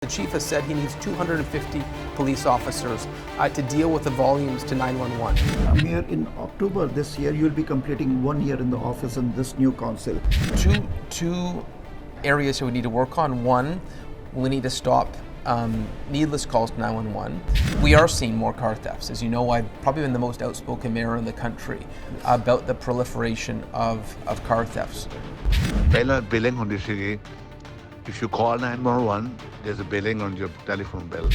The chief has said he needs 250 police officers to deal with the volumes to 911. Mayor, in October this year, you will be completing 1 year in the office in this new council. Two areas that we need to work on. One, we need to stop needless calls to 911. We are seeing more car thefts. As you know, I've probably been the most outspoken mayor in the country about the proliferation of car thefts. Pehla billing hundi sigi. If you call 911, there's a billing on your telephone bill.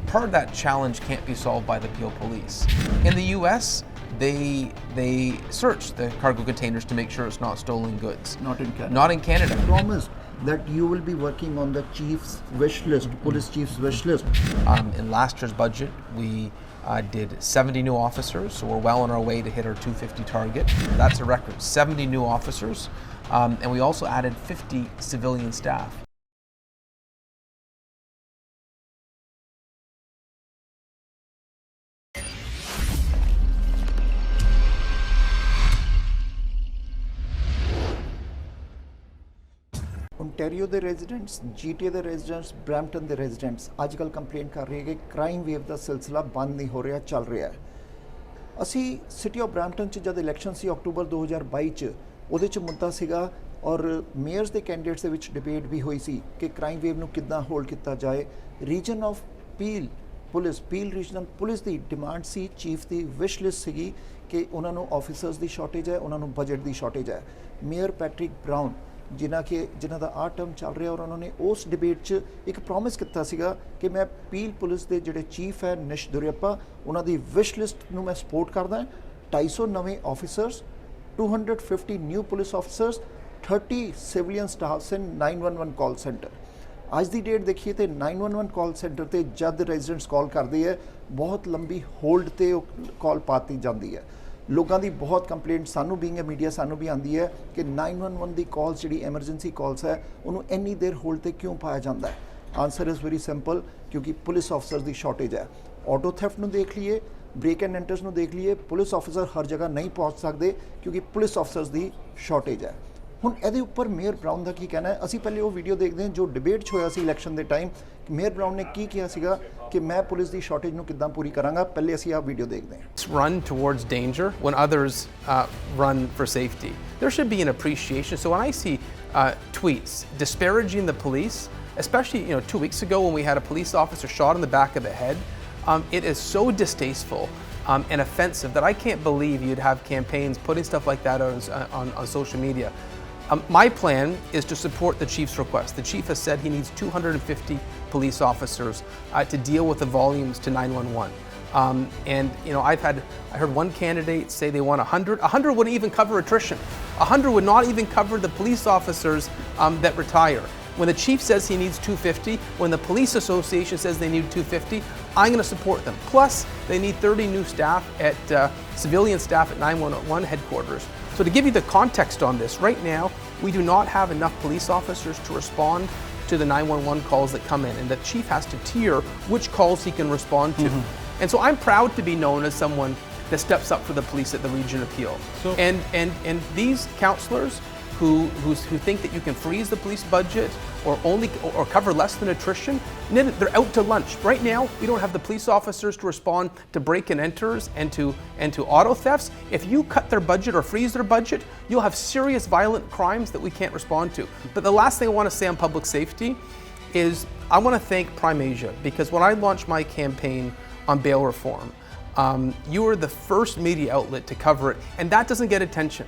Part of that challenge can't be solved by the Peel Police. In the US, they search the cargo containers to make sure it's not stolen goods. Not in Canada. Not in Canada. Promised that you will be working on the chief's wish list, police chief's wish list. In last year's budget, we did 70 new officers, so we're well on our way to hit our 250 target. That's a record, 70 new officers. And we also added 50 civilian staff. Ontario ਦੇ residents, GTA ਦੇ residents, Brampton ਦੇ residents ਅੱਜ ਕੱਲ੍ਹ complaint ਕਰ ਰਹੇ ਕਿ crime wave ਦਾ ਸਿਲਸਿਲਾ ਬੰਦ ਨਹੀਂ ਹੋ ਰਿਹਾ, ਚੱਲ ਰਿਹਾ ਹੈ। ਅਸੀਂ ਸਿਟੀ ਆਫ ਬ੍ਰੈਂਪਟਨ 'ਚ ਜਦ ਇਲੈਕਸ਼ਨ ਸੀ ਅਕਤੂਬਰ 2022 'ਚ, ਉਹਦੇ 'ਚ ਮੁੱਦਾ ਸੀਗਾ ਔਰ ਮੇਅਰਸ ਦੇ ਕੈਂਡੀਡੇਟਸ ਦੇ ਵਿੱਚ ਡਿਬੇਟ ਵੀ ਹੋਈ ਸੀ ਕਿ ਕ੍ਰਾਈਮ ਵੇਵ ਨੂੰ ਕਿੱਦਾਂ ਹੋਲਡ ਕੀਤਾ ਜਾਏ। Region of Peel police, Peel regional police ਦੀ ਡਿਮਾਂਡ ਸੀ, ਚੀਫ ਦੀ ਵਿਸ਼ ਲਿਸਟ ਸੀਗੀ ਕਿ ਉਹਨਾਂ ਨੂੰ ਆਫਿਸਰਸ ਦੀ ਸ਼ਾਰਟੇਜ ਹੈ, ਉਹਨਾਂ ਨੂੰ ਬਜਟ ਦੀ ਸ਼ਾਰਟੇਜ ਹੈ। ਮੇਅਰ ਪੈਟਰਿਕ ਬਰਾਊਨ ਜਿਨ੍ਹਾਂ ਦਾ ਆਹ ਟਰਮ ਚੱਲ ਰਿਹਾ ਔਰ ਉਹਨਾਂ ਨੇ ਉਸ ਡਿਬੇਟ 'ਚ ਇੱਕ ਪ੍ਰੋਮਿਸ ਕੀਤਾ ਸੀਗਾ ਕਿ ਮੈਂ ਪੀਲ ਪੁਲਿਸ ਦੇ ਜਿਹੜੇ ਚੀਫ ਹੈ ਨਿਸ਼ ਦੁਰਿਆਪਾ, ਉਹਨਾਂ ਦੀ ਵਿਸ਼ ਲਿਸਟ ਨੂੰ ਮੈਂ ਸਪੋਰਟ ਕਰਦਾ। 250 ਨਵੇਂ officers, 250 new police officers, 30 civilian staffs in 911 call centre. ਅੱਜ ਦੀ ਡੇਟ ਦੇਖੀਏ ਤੇ 911 ਕਾਲ ਸੈਂਟਰ ਤੇ ਜਦ ਰੈਜ਼ੀਡੈਂਟਸ ਕਾਲ ਕਰਦੇ ਹੈ, ਬਹੁਤ ਲੰਬੀ ਹੋਲਡ ਤੇ ਉਹ ਕਾਲ ਪਾਤੀ ਜਾਂਦੀ ਹੈ। ਲੋਕਾਂ ਦੀ ਬਹੁਤ ਕੰਪਲੇਂਟ ਸਾਨੂੰ ਬੀਇੰਗ ਅ ਮੀਡੀਆ ਸਾਨੂੰ ਵੀ ਆਉਂਦੀ ਹੈ ਕਿ 911 ਦੀ ਕਾਲਸ ਜਿਹੜੀ ਐਮਰਜੈਂਸੀ ਕਾਲਸ ਹੈ ਉਹਨੂੰ ਇੰਨੀ ਦੇਰ ਹੋਲਡ ਤੇ ਕਿਉਂ ਪਾਇਆ ਜਾਂਦਾ ਹੈ। ਆਨਸਰ ਇਜ਼ ਵੈਰੀ ਸਿੰਪਲ, ਕਿਉਂਕਿ ਪੁਲਿਸ ਆਫਿਸਰਸ ਦੀ ਸ਼ਾਰਟੇਜ ਹੈ। ਆਟੋ ਥੈਫਟ ਨੂੰ ਦੇਖ ਲਈਏ, ਬ੍ਰੇਕ ਐਂਡ ਐਂਟਰਸ ਨੂੰ ਦੇਖ ਲਈਏ, ਪੁਲਿਸ ਆਫਿਸਰ ਹਰ ਜਗ੍ਹਾ ਨਹੀਂ ਪਹੁੰਚ ਸਕਦੇ ਕਿਉਂਕਿ ਪੁਲਿਸ ਆਫਿਸਰਸ ਦੀ ਸ਼ਾਰਟੇਜ ਹੈ। ਹੁਣ ਇਹਦੇ ਉੱਪਰ ਮੇਅਰ ਬਰਾਊਨ ਦਾ ਕੀ ਕਹਿਣਾ ਹੈ? ਅਸੀਂ ਪਹਿਲੇ ਉਹ ਵੀਡੀਓ ਦੇਖਦੇ ਹਾਂ ਜੋ ਡਿਬੇਟ 'ਚ ਹੋਇਆ ਸੀ ਇਲੈਕਸ਼ਨ ਦੇ ਟਾਈਮ। ਮੇਅਰ ਬਰਾਊਨ ਨੇ ਕੀ ਕਿਹਾ ਸੀਗਾ ਕਿ ਮੈਂ ਪੁਲਿਸ ਦੀ ਸ਼ਾਰਟੇਜ ਨੂੰ ਕਿੱਦਾਂ ਪੂਰੀ ਕਰਾਂਗਾ। ਪਹਿਲੇ ਅਸੀਂ ਆਹ ਵੀਡੀਓ ਦੇਖਦੇ ਹਾਂ। Run towards danger when others run for safety. There should be an appreciation. So when I see tweets disparaging the police, especially 2 weeks ago when we had a police officer shot in the back of the head, it is so distasteful and offensive that I can't believe you'd have campaigns putting stuff like that on social media. My plan is to support the chief's request. The chief has said he needs 250 police officers to deal with the volumes to 911. I heard one candidate say they want 100. 100 wouldn't even cover attrition. 100 would not even cover the police officers that retire. When the chief says he needs 250, when the police association says they need 250, I'm going to support them. Plus, they need 30 new staff civilian staff at 911 headquarters. So to give you the context on this, right now, we do not have enough police officers to respond to the 911 calls that come in, and the chief has to tier which calls he can respond to. And so I'm proud to be known as someone that steps up for the police at the region of Peel. And these councillors who think that you can freeze the police budget or cover less than attrition, they're out to lunch. Right now, we don't have the police officers to respond to break and enters and to auto thefts. If you cut their budget or freeze their budget, you'll have serious violent crimes that we can't respond to. But the last thing I want to say on public safety is I want to thank Prime Asia, because when I launched my campaign on bail reform, you were the first media outlet to cover it, and that doesn't get attention.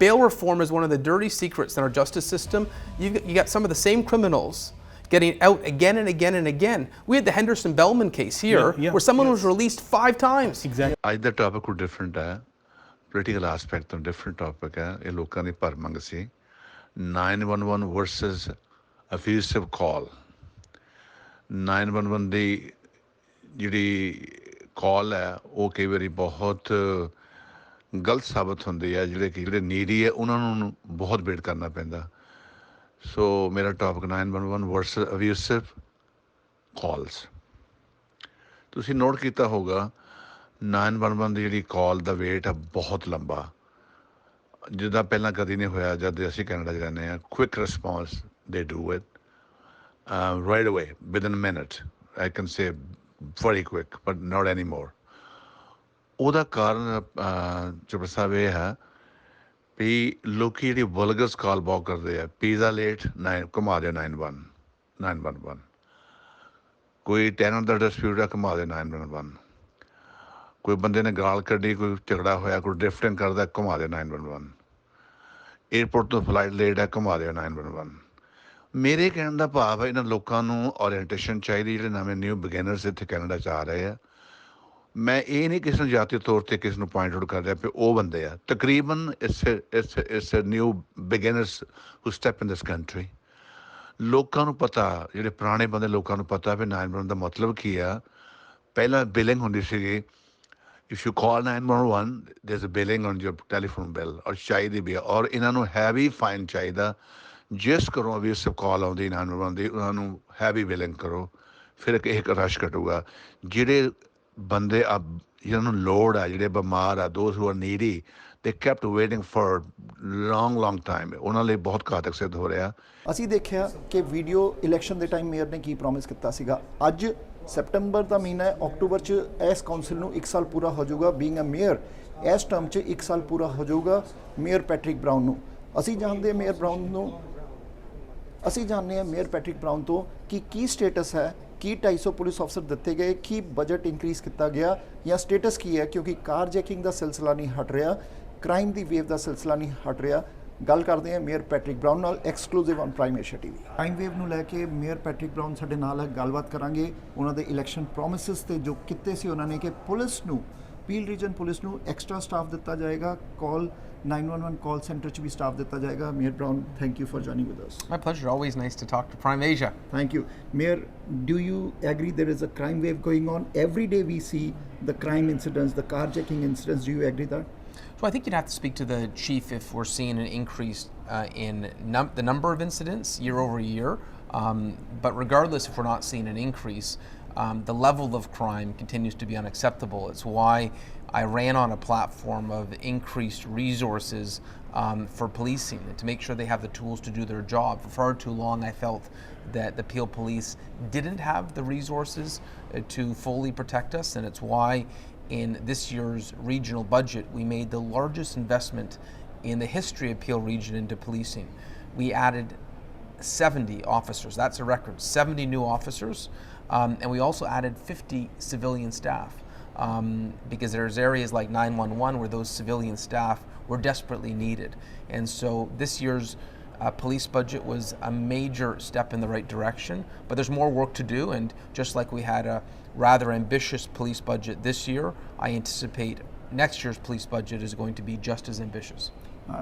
Bail reform is one of the dirty secrets in our justice system. You got some of the same criminals getting out again and again and again. We had the Henderson Bellman case here where someone was released 5 times. Exactly. ਅੱਜ ਦਾ topic ਕੋਈ different ਹੈ, political aspect ਤੋਂ different topic ਹੈ। ਇਹ ਲੋਕਾਂ ਦੀ ਭਰ ਮੰਗ ਸੀ 911 versus ਅਫਿਊਸਿਵ ਕਾਲ। 911 ਦੀ ਜਿਹੜੀ ਕਾਲ ਹੈ ਉਹ ਕਈ ਵਾਰੀ ਬਹੁਤ ਗਲਤ ਸਾਬਤ ਹੁੰਦੀ ਹੈ। ਜਿਹੜੇ ਨੀਡੀ ਹੈ ਉਹਨਾਂ ਨੂੰ ਬਹੁਤ ਵੇਟ ਕਰਨਾ ਪੈਂਦਾ। ਸੋ ਮੇਰਾ ਟਾਪਿਕ 911 ਵਰਸਸ ਅਬਿਊਸਿਵ ਕਾਲਸ। ਤੁਸੀਂ ਨੋਟ ਕੀਤਾ ਹੋਊਗਾ 911 ਦੀ ਜਿਹੜੀ ਕਾਲ ਦਾ ਵੇਟ ਹੈ ਬਹੁਤ ਲੰਬਾ, ਜਿੱਦਾਂ ਪਹਿਲਾਂ ਕਦੀ ਨਹੀਂ ਹੋਇਆ ਜਦ ਅਸੀਂ ਕੈਨੇਡਾ 'ਚ ਰਹਿੰਦੇ ਹਾਂ। ਕੁਇਕ ਰਿਸਪੌਂਸ ਦੇ do it. right away, within a minute. I can say very quick, but not anymore. ਉਹਦਾ ਕਾਰਨ ਚੋਪੜਾ ਸਾਹਿਬ ਇਹ ਹੈ ਵੀ ਲੋਕੀ ਜਿਹੜੀ ਵਲਗਰਸ ਕਾਲ ਬਹੁਤ ਕਰਦੇ ਆ ਪੀਜ਼ਾ ਲੇਟ 9 ਘੁਮਾ ਦਿਓ 911 ਕੋਈ ਟੈਨਰ ਦਾ ਡਿਸਪਿਊਟ ਆ ਘੁਮਾ ਦਿਓ 911 ਕੋਈ ਬੰਦੇ ਨੇ ਗਾਲ ਕੱਢੀ ਕੋਈ ਝਗੜਾ ਹੋਇਆ ਕੋਈ ਡ੍ਰਿਫਟਿੰਗ ਕਰਦਾ ਘੁਮਾ ਦਿਓ 911 ਏਅਰਪੋਰਟ ਤੋਂ ਫਲਾਈਟ ਲੇਟ ਹੈ ਘੁਮਾ ਦਿਓ 911 ਮੇਰੇ ਕਹਿਣ ਦਾ ਭਾਵ ਹੈ ਇਹਨਾਂ ਲੋਕਾਂ ਨੂੰ ਓਰੀਐਂਟੇਸ਼ਨ ਚਾਹੀਦੀ ਜਿਹੜੇ ਨਵੇਂ ਨਿਊ ਬਿਗਿਨਰਸ ਇੱਥੇ ਕੈਨੇਡਾ 'ਚ ਆ ਰਹੇ ਆ ਮੈਂ ਇਹ ਨਹੀਂ ਕਿਸੇ ਨੂੰ ਜਾਤੀ ਤੌਰ ਤੇ ਕਿਸੇ ਨੂੰ ਪੁਆਇੰਟ ਆਊਟ ਕਰ ਰਿਹਾ ਵੀ ਉਹ ਬੰਦੇ ਆ ਤਕਰੀਬਨ it's new beginners who step in this country ਲੋਕਾਂ ਨੂੰ ਪਤਾ ਜਿਹੜੇ ਪੁਰਾਣੇ ਬੰਦੇ ਲੋਕਾਂ ਨੂੰ ਪਤਾ ਵੀ 911 ਦਾ ਮਤਲਬ ਕੀ ਆ ਪਹਿਲਾਂ ਬਿਲਿੰਗ ਹੁੰਦੀ ਸੀਗੀ if you call 911 there's a billing on your telephone bill ਔਰ ਚਾਹੀਦੀ ਵੀ ਔਰ ਇਹਨਾਂ ਨੂੰ ਹੈਵੀ ਫਾਈਨ ਚਾਹੀਦਾ ਜਿਸ ਕਰੋ ਵੀ ਇਸ ਕਾਲ ਆਉਂਦੀ 911 ਦੀ ਉਹਨਾਂ ਨੂੰ ਹੈਵੀ ਬਿਲਿੰਗ ਕਰੋ ਫਿਰ ਇੱਕ ਰਸ਼ ਘਟੂਗਾ ਜਿਹੜੇ ਬੰਦੇ ਆ ਜਿਹਨਾਂ ਨੂੰ ਲੋੜ ਆ ਜਿਹੜੇ ਬਿਮਾਰ ਆ ਦੋਜ਼ ਹੂ ਆਰ ਨੀਡੀ ਦੇ kept waiting for long time ਉਹਨਾਂ ਲਈ ਬਹੁਤ ਘਾਤਕ ਸਿੱਧ ਹੋ ਰਿਹਾ ਅਸੀਂ ਦੇਖਿਆ ਕਿ ਵੀਡੀਓ ਇਲੈਕਸ਼ਨ ਦੇ ਟਾਈਮ ਮੇਅਰ ਨੇ ਕੀ ਪ੍ਰੋਮਿਸ ਕੀਤਾ ਸੀਗਾ ਅੱਜ ਸੈਪਟੰਬਰ ਦਾ ਮਹੀਨਾ ਹੈ ਅਕਤੂਬਰ 'ਚ ਇਸ ਕਾਉਂਸਲ ਨੂੰ 1 ਸਾਲ ਪੂਰਾ ਹੋ ਜਾਊਗਾ ਬੀਇੰਗ ਅ ਮੇਅਰ ਇਸ ਟਰਮ 'ਚ 1 ਸਾਲ ਪੂਰਾ ਹੋ ਜਾਊਗਾ ਮੇਅਰ ਪੈਟਰਿਕ ਬਰਾਊਨ ਨੂੰ ਅਸੀਂ ਜਾਣਦੇ ਹਾਂ ਮੇਅਰ ਪੈਟਰਿਕ ਬਰਾਊਨ ਤੋਂ ਕਿ ਕੀ ਸਟੇਟਸ ਹੈ ਕੀ 250 ਪੁਲਿਸ ਅਫਸਰ ਦਿੱਤੇ ਗਏ ਕੀ ਬਜਟ ਇਨਕਰੀਜ਼ ਕੀਤਾ ਗਿਆ ਜਾਂ ਸਟੇਟਸ ਕੀ ਹੈ ਕਿਉਂਕਿ ਕਾਰ ਜੈਕਿੰਗ ਦਾ ਸਿਲਸਿਲਾ ਨਹੀਂ ਹਟ ਰਿਹਾ ਕ੍ਰਾਈਮ ਦੀ ਵੇਵ ਦਾ ਸਿਲਸਿਲਾ ਨਹੀਂ ਹਟ ਰਿਹਾ ਗੱਲ ਕਰਦੇ ਹਾਂ ਮੇਅਰ ਪੈਟਰਿਕ ਬਰਾਊਨ ਨਾਲ exclusive on prime Asia TV crime wave ਨੂੰ ਲੈ ਕੇ ਮੇਅਰ ਪੈਟਰਿਕ ਬਰਾਊਨ ਸਾਡੇ ਨਾਲ ਹੈ ਗੱਲਬਾਤ ਕਰਾਂਗੇ ਉਹਨਾਂ ਦੇ ਇਲੈਕਸ਼ਨ ਪ੍ਰੋਮਿਸਿਸ ਤੇ ਜੋ ਕੀਤੇ ਸੀ ਉਹਨਾਂ ਨੇ ਕਿ ਪੁਲਿਸ ਨੂੰ ਪੀਲ ਰੀਜਨ ਪੁਲਿਸ ਨੂੰ ਐਕਸਟਰਾ ਸਟਾਫ ਦਿੱਤਾ ਜਾਏਗਾ ਕਾਲ 911 ਕਾਲ ਸੈਂਟਰ 'ਚ ਵੀ ਸਟਾਫ ਦਿੱਤਾ ਜਾਏਗਾ mayor Brown thank you for joining with us My pleasure. Always nice to talk to Prime Asia. Thank you. Mayor, do you agree there is a crime wave going on? Every day we see the crime incidents, the carjacking incidents. Do you agree that? So I think you'd have to speak to the chief if we're seeing an increase in the number of incidents year over year. But regardless, if we're not seeing an increase, the level of crime continues to be unacceptable. It's why I ran on a platform of increased resources for policing to make sure they have the tools to do their job. For far too long, I felt that the Peel Police didn't have the resources to fully protect us, and it's why in this year's regional budget we made the largest investment in the history of Peel Region into policing. We added 70 officers. That's a record. 70 new officers, and we also added 50 civilian staff. Because there's areas like 911 where those civilian staff were desperately needed. And so this year's police budget was a major step in the right direction, but there's more work to do, and just like we had a rather ambitious police budget this year, I anticipate next year's police budget is going to be just as ambitious.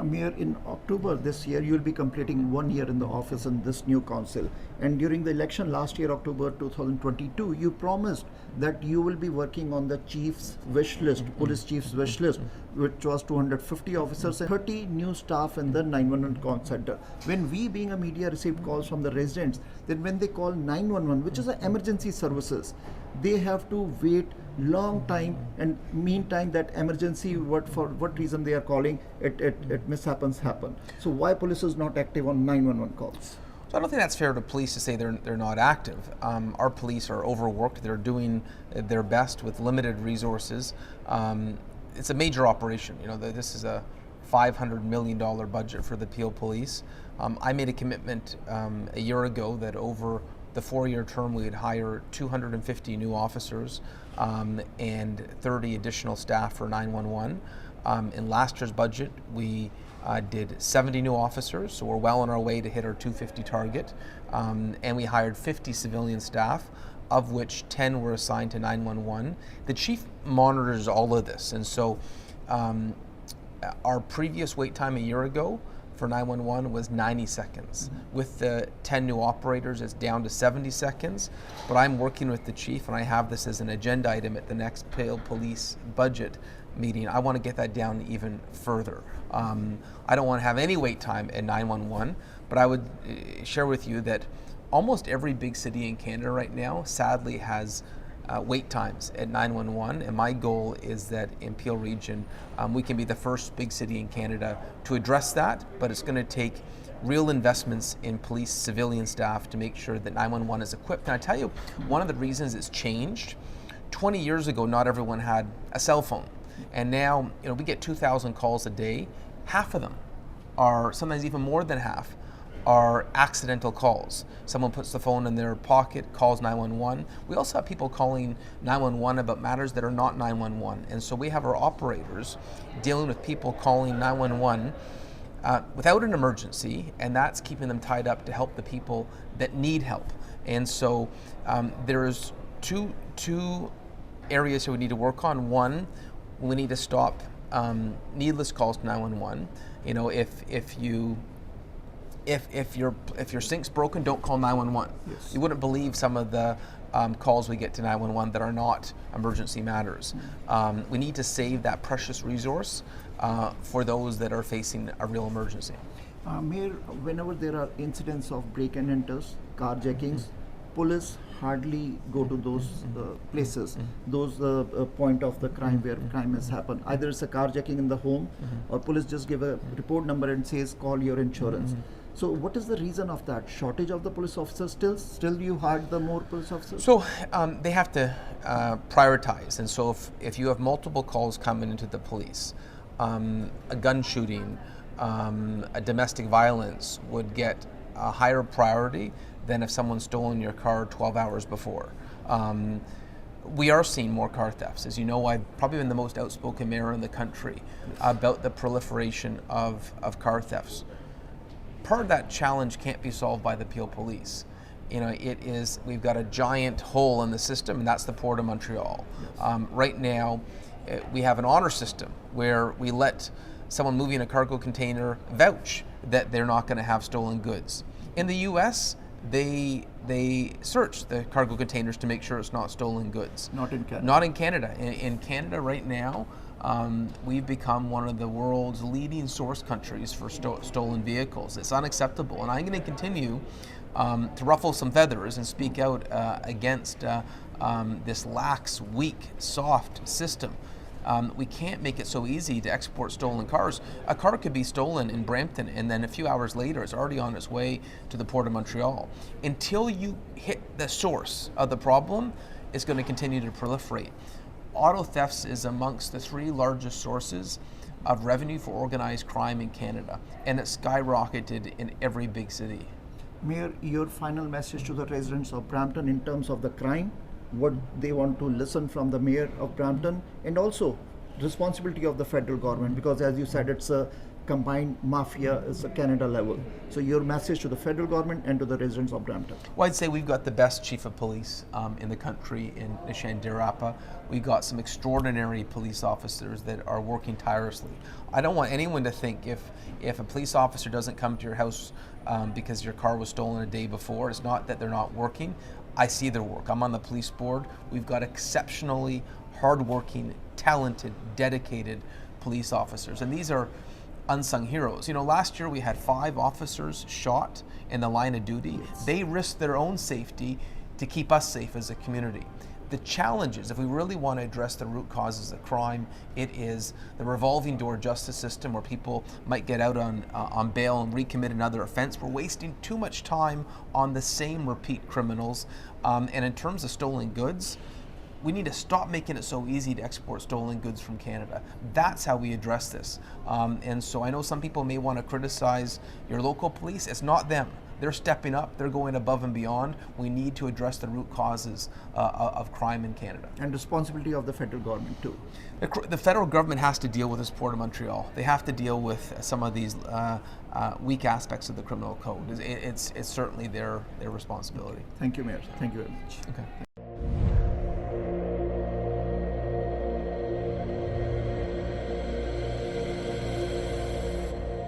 Mayor, in October this year, you'll be completing 1 year in the office in this new council. And during the election last year, October 2022, you promised that you will be working on the chief's wish list, police chief's wish list, which was 250 officers and 30 new staff in the 911 call center. When we, being a media, received calls from the residents, then when they call 911, which is an emergency services, they have to wait long time, and meantime that emergency, for what reason they are calling it mishaps happen. So why police is not active on 911 calls? So I don't think that's fair to police to say they're not active. Our police are overworked. They're doing their best with limited resources. It's a major operation. You know, this is a $500 million budget for the Peel Police. I made a commitment a year ago that over the 4-year term we would hire 250 new officers and 30 additional staff for 911. In last year's budget we did 70 new officers, so we're well on our way to hit our 250 target, and we hired 50 civilian staff, of which 10 were assigned to 911. The chief monitors all of this, and so our previous wait time a year ago for 911 was 90 seconds. With the 10 new operators, it's down to 70 seconds. But I'm working with the chief, and I have this as an agenda item at the next Peel Police budget meeting. I want to get that down even further. I don't want to have any wait time at 911, but I would share with you that almost every big city in Canada right now sadly has wait times at 911, and my goal is that in Peel Region we can be the first big city in Canada to address that, but it's going to take real investments in police civilian staff to make sure that 911 is equipped. And I tell you, one of the reasons it's changed, 20 years ago, not everyone had a cell phone. And now, we get 2,000 calls a day. Half of them are, sometimes even more than half, are accidental calls. Someone puts the phone in their pocket, calls 911. We also have people calling 911 about matters that are not 911. And so we have our operators dealing with people calling 911 without an emergency, and that's keeping them tied up to help the people that need help. And so there's two areas that we need to work on. One, we need to stop needless calls to 911. If your sink's broken, don't call 911. Yes. You wouldn't believe some of the calls we get to 911 that are not emergency matters. We need to save that precious resource for those that are facing a real emergency. Mayor, whenever there are incidents of break and enters, carjackings, police hardly go to those places, those point of the crime where crime has happened. Either it's a carjacking in the home, or police just give a report number and says call your insurance. So what is the reason of that? Shortage of the police officers still you hire the more police officers? So they have to prioritize. And so if you have multiple calls coming into the police, a gun shooting, a domestic violence would get a higher priority than if someone's stolen your car 12 hours before. We are seeing more car thefts. As you know, I've probably been the most outspoken mayor in the country about the proliferation of car thefts. Part of that challenge can't be solved by the Peel Police. We've got a giant hole in the system, and that's the Port of Montreal. Right now, we have an honor system where we let someone moving a cargo container vouch that they're not going to have stolen goods. In the U.S., they search the cargo containers to make sure it's not stolen goods. Not in Canada. Not in Canada. In Canada right now, we've become one of the world's leading source countries for stolen vehicles. It's unacceptable, and I'm going to continue to ruffle some feathers and speak out against this lax, weak, soft system. We can't make it so easy to export stolen cars. A car could be stolen in Brampton, and then a few hours later it's already on its way to the Port of Montreal. Until you hit the source of the problem, it's going to continue to proliferate. Auto thefts is amongst the 3 largest sources of revenue for organized crime in Canada, and it's skyrocketed in every big city. Mayor, your final message to the residents of Brampton in terms of the crime, what they want to listen from the mayor of Brampton, and also responsibility of the federal government, because as you said, it's a combined mafia, it's a Canada level. So your message to the federal government and to the residents of Brampton. Well, I'd say we've got the best chief of police in the country in Nishan Dirappa. We've got some extraordinary police officers that are working tirelessly. I don't want anyone to think if a police officer doesn't come to your house because your car was stolen a day before, it's not that they're not working. I see their work. I'm on the police board. We've got exceptionally hardworking, talented, dedicated police officers, and these are unsung heroes. Last year we had 5 officers shot in the line of duty. Yes. They risked their own safety to keep us safe as a community. The challenge is, if we really want to address the root causes of crime, it is the revolving door justice system where people might get out on bail and recommit another offense. We're wasting too much time on the same repeat criminals. And in terms of stolen goods, we need to stop making it so easy to export stolen goods from Canada. That's how we address this. And so I know some people may want to criticize your local police. It's not them. They're stepping up. They're going above and beyond. We need to address the root causes of crime in Canada. And responsibility of the federal government too. The federal government has to deal with this Port of Montreal. They have to deal with some of these weak aspects of the criminal code. It's certainly their responsibility. Thank you, Mayor. Thank you very much. Okay.